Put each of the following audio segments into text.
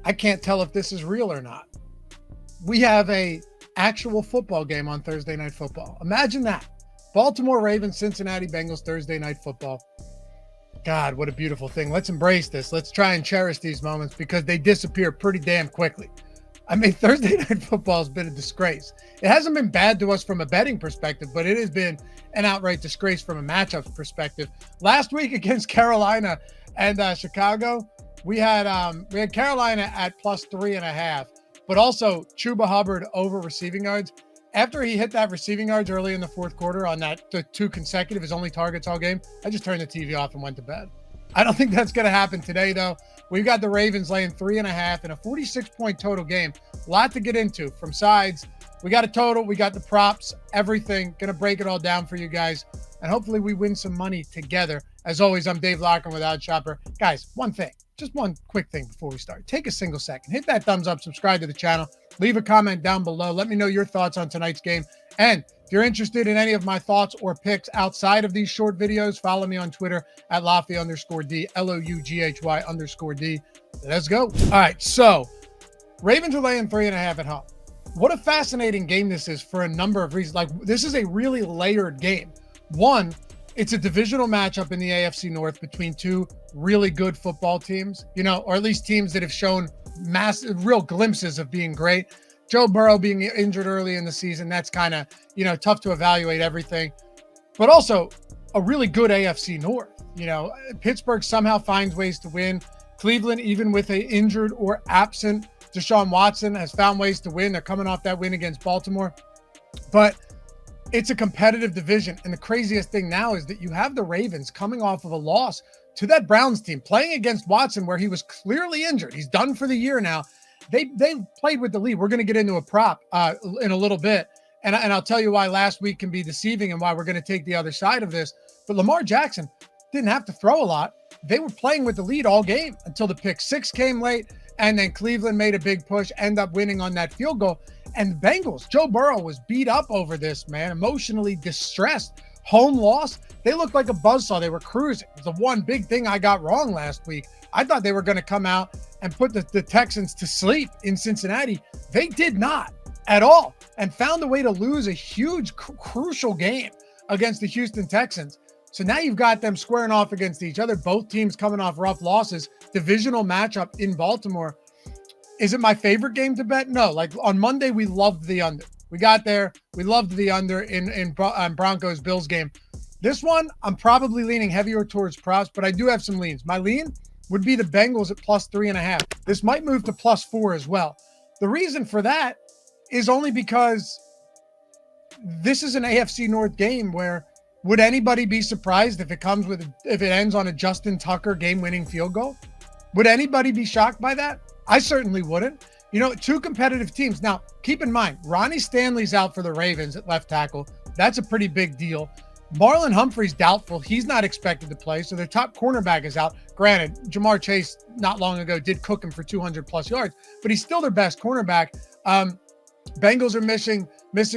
I can't tell if this is real or not. We have a actual football game on Thursday Night Football. Imagine that. Baltimore Ravens, Cincinnati Bengals, Thursday Night Football. God, what a beautiful thing. Let's embrace this. Let's try and cherish these moments because they disappear pretty damn quickly. I mean, Thursday Night Football has been a disgrace. It hasn't been bad to us from a betting perspective, but it has been an outright disgrace from a matchups perspective. Last week against Carolina and Chicago, we had Carolina at plus 3.5, but also Chuba Hubbard over receiving yards. After he hit that receiving yards early in the fourth quarter on the two consecutive, his only targets all game, I just turned the TV off and went to bed. I don't think that's going to happen today, though. We've got the Ravens laying 3.5 in a 46-point total game. A lot to get into from sides. We got a total. We got the props, everything. Going to break it all down for you guys. And hopefully we win some money together. As always, I'm Dave Loughy with OddsShopper. Guys, one thing. Just one quick thing before we start. Take a single second. Hit that thumbs up. Subscribe to the channel. Leave a comment down below. Let me know your thoughts on tonight's game. And if you're interested in any of my thoughts or picks outside of these short videos, follow me on Twitter at Loughy_D, LOUGHY_D. Let's go. All right, so Ravens are laying 3.5 at home. What a fascinating game this is for a number of reasons. Like, this is a really layered game. One, it's a divisional matchup in the AFC North between two really good football teams, or at least teams that have shown massive, real glimpses of being great. Joe Burrow being injured early in the season, that's kind of, tough to evaluate everything. But also a really good AFC North. Pittsburgh somehow finds ways to win. Cleveland, even with an injured or absent Deshaun Watson, has found ways to win. They're coming off that win against Baltimore. But it's a competitive division. And the craziest thing now is that you have the Ravens coming off of a loss to that Browns team, playing against Watson, where he was clearly injured. He's done for the year now. They played with the lead. We're going to get into a prop in a little bit. And I'll tell you why last week can be deceiving and why we're going to take the other side of this. But Lamar Jackson didn't have to throw a lot. They were playing with the lead all game until the pick six came late. And then Cleveland made a big push, end up winning on that field goal. And the Bengals, Joe Burrow was beat up over this, man, emotionally distressed. Home loss. They looked like a buzzsaw. They were cruising. It was the one big thing I got wrong last week. I thought they were going to come out and put the Texans to sleep in Cincinnati. They did not at all and found a way to lose a huge, crucial game against the Houston Texans. So now you've got them squaring off against each other. Both teams coming off rough losses. Divisional matchup in Baltimore. Is it my favorite game to bet? No. Like on Monday, we loved the under. We got there. We loved the under in Broncos-Bills game. This one, I'm probably leaning heavier towards props, but I do have some leans. My lean would be the Bengals at plus 3.5. This might move to plus 4 as well. The reason for that is only because this is an AFC North game where would anybody be surprised if it ends on a Justin Tucker game-winning field goal? Would anybody be shocked by that? I certainly wouldn't. Two competitive teams. Now, keep in mind, Ronnie Stanley's out for the Ravens at left tackle. That's a pretty big deal. Marlon Humphrey's doubtful. He's not expected to play, so their top cornerback is out. Granted, Jamar Chase not long ago did cook him for 200-plus yards, but he's still their best cornerback. Bengals are missing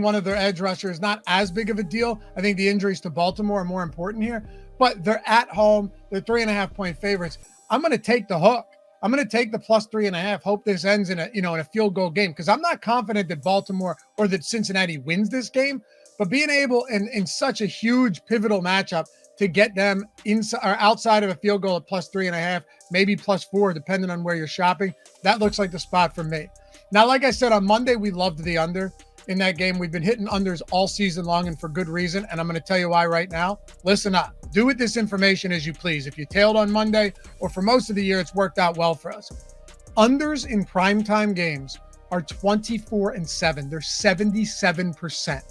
one of their edge rushers. Not as big of a deal. I think the injuries to Baltimore are more important here, but they're at home. They're 3.5-point favorites. I'm going to take the hook. I'm going to take the plus 3.5. Hope this ends in a field goal game, because I'm not confident that Baltimore or that Cincinnati wins this game. But being able in such a huge pivotal matchup to get them inside or outside of a field goal at plus 3.5, maybe plus 4, depending on where you're shopping, that looks like the spot for me. Now, like I said, on Monday, we loved the under in that game. We've been hitting unders all season long and for good reason. And I'm going to tell you why right now. Listen up. Do with this information as you please. If you tailed on Monday or for most of the year, it's worked out well for us. Unders in primetime games are 24-7. They're 77%.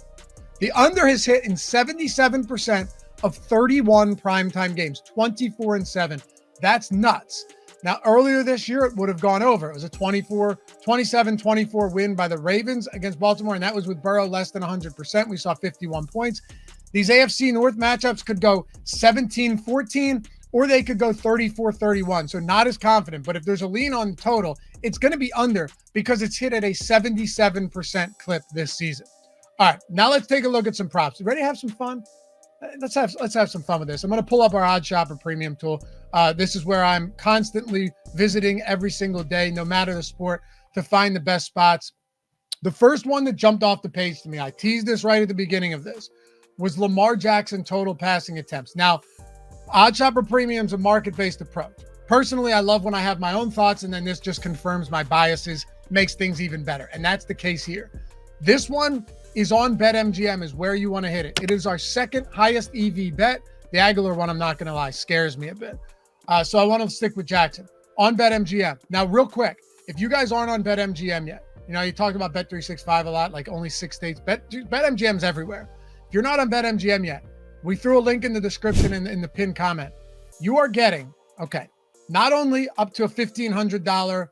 The under has hit in 77% of 31 primetime games, 24-7. That's nuts. Now, earlier this year, it would have gone over. It was a 27-24 win by the Ravens against Baltimore, and that was with Burrow less than 100%. We saw 51 points. These AFC North matchups could go 17-14, or they could go 34-31. So not as confident, but if there's a lean on total, it's going to be under because it's hit at a 77% clip this season. All right, now let's take a look at some props. You ready to have some fun? let's have some fun with this. I'm going to pull up our Odd Shopper Premium tool. This is where I'm constantly visiting every single day, no matter the sport, to find the best spots. The first one that jumped off the page to me, I teased this right at the beginning of this, was Lamar Jackson total passing attempts. Now, Odd Shopper Premium's a market-based approach. Personally, I love when I have my own thoughts, and then this just confirms my biases, makes things even better. And that's the case here. This one is on BetMGM, is where you want to hit it. It is our second highest EV bet. The Aguilar one, I'm not going to lie, scares me a bit. So I want to stick with Jackson on BetMGM. Now, real quick, if you guys aren't on BetMGM yet, you talked about Bet365 a lot, like only 6 states. BetMGM's everywhere. If you're not on BetMGM yet, we threw a link in the description in the pinned comment. You are getting, not only up to a $1,500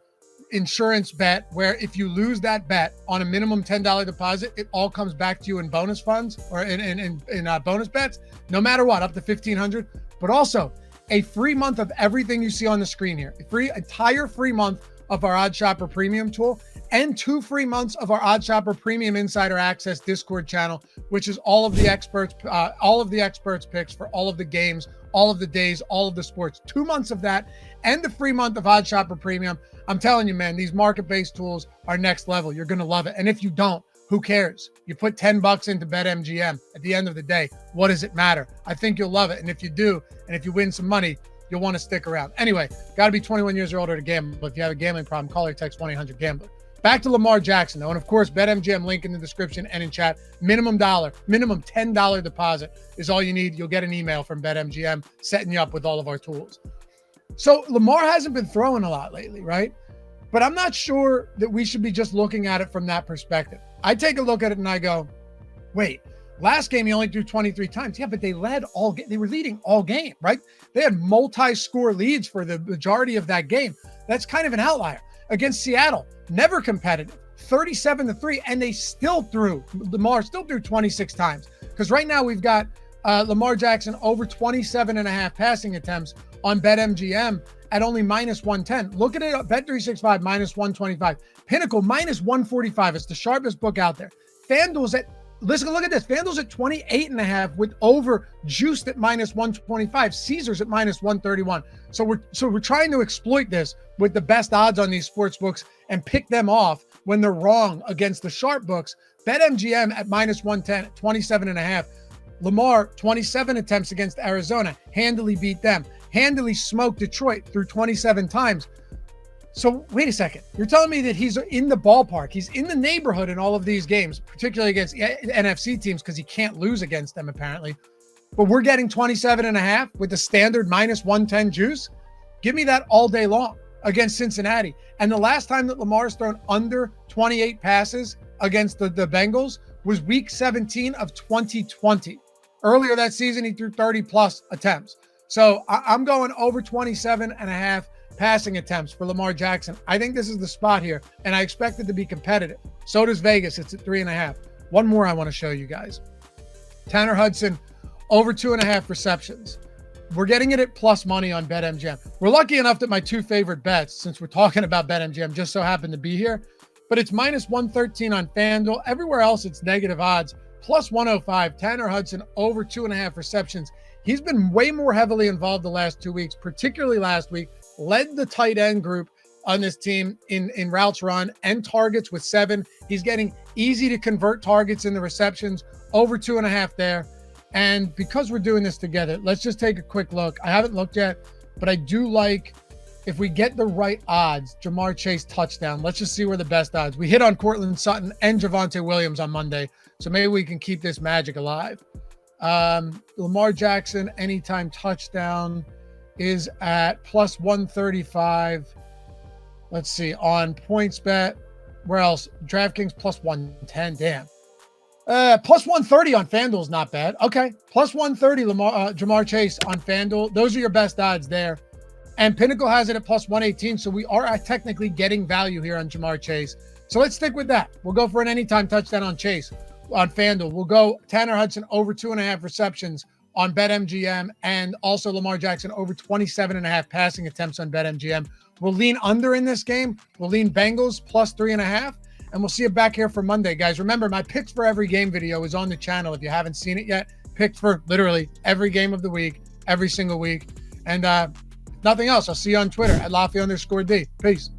insurance bet, where if you lose that bet on a minimum $10 deposit, it all comes back to you in bonus funds or in bonus bets, no matter what, up to $1,500, but also a free month of everything you see on the screen here. Entire free month of our Odd Shopper Premium tool, and 2 free months of our Odd Shopper Premium Insider Access Discord channel, which is all of the experts picks for all of the games, all of the days, all of the sports. 2 months of that, and the free month of Odd Shopper Premium. I'm telling you, man, these market-based tools are next level. You're going to love it. And if you don't, who cares? You put $10 into BetMGM. At the end of the day, what does it matter? I think you'll love it. And if you do, and if you win some money, you'll want to stick around. Anyway, got to be 21 years or older to gamble. But if you have a gambling problem, call or text 1-800-GAMBLER. Back to Lamar Jackson, though. And of course, BetMGM, link in the description and in chat. Minimum $10 deposit is all you need. You'll get an email from BetMGM setting you up with all of our tools. So Lamar hasn't been throwing a lot lately, right? But I'm not sure that we should be just looking at it from that perspective. I take a look at it and I go, wait, last game he only threw 23 times. Yeah, but they led all game. They were leading all game, right? They had multi-score leads for the majority of that game. That's kind of an outlier. Against Seattle, never competitive, 37-3, and Lamar still threw 26 times. Because right now we've got Lamar Jackson over 27.5 passing attempts on BetMGM at only -110. Look at it, Bet365 -125. Pinnacle -145. It's the sharpest book out there. FanDuel's at, look at this. FanDuel's at 28.5 with over juiced at -125. Caesars at -131. So we're trying to exploit this with the best odds on these sports books and pick them off when they're wrong against the sharp books. BetMGM at -110, 27.5. Lamar, 27 attempts against Arizona, handily beat them. Handily smoked Detroit through 27 times. So wait a second. You're telling me that he's in the ballpark. He's in the neighborhood in all of these games, particularly against NFC teams, because he can't lose against them apparently. But we're getting 27.5 with the standard -110 juice. Give me that all day long against Cincinnati. And the last time that Lamar's thrown under 28 passes against the Bengals was week 17 of 2020. Earlier that season, he threw 30 plus attempts. So I'm going over 27.5 passing attempts for Lamar Jackson. I think this is the spot here, and I expect it to be competitive. So does Vegas. It's at 3.5. One more I want to show you guys. Tanner Hudson, over 2.5 receptions. We're getting it at plus money on BetMGM. We're lucky enough that my 2 favorite bets, since we're talking about BetMGM, just so happen to be here. But it's -113 on FanDuel. Everywhere else, it's negative odds. Plus 105. Tanner Hudson, over 2.5 receptions. He's been way more heavily involved the last 2 weeks, particularly last week. Led the tight end group on this team in routes run and targets with 7. He's getting easy to convert targets in the receptions, over 2.5 there. And because we're doing this together, let's just take a quick look. I haven't looked yet, but I do like, if we get the right odds, Jamar Chase touchdown. Let's just see where the best odds. We hit on Cortland Sutton and Javonte Williams on Monday, so maybe we can keep this magic alive. Lamar Jackson anytime touchdown is at plus 135. Let's see, on PointsBet. Where else? DraftKings plus 110. Damn. Plus 130 on FanDuel is not bad. Okay, plus 130 Jamar Chase on FanDuel. Those are your best odds there. And Pinnacle has it at plus 118, so we are technically getting value here on Jamar Chase. So let's stick with that. We'll go for an anytime touchdown on Chase on FanDuel. We'll go Tanner Hudson over 2.5 receptions on BetMGM, and also Lamar Jackson over 27.5 passing attempts on BetMGM. We'll lean under in this game. We'll lean Bengals plus 3.5. And we'll see you back here for Monday, guys. Remember, my picks for every game video is on the channel. If you haven't seen it yet, picked for literally every game of the week, every single week. And nothing else. I'll see you on Twitter at Loughy_D. Peace.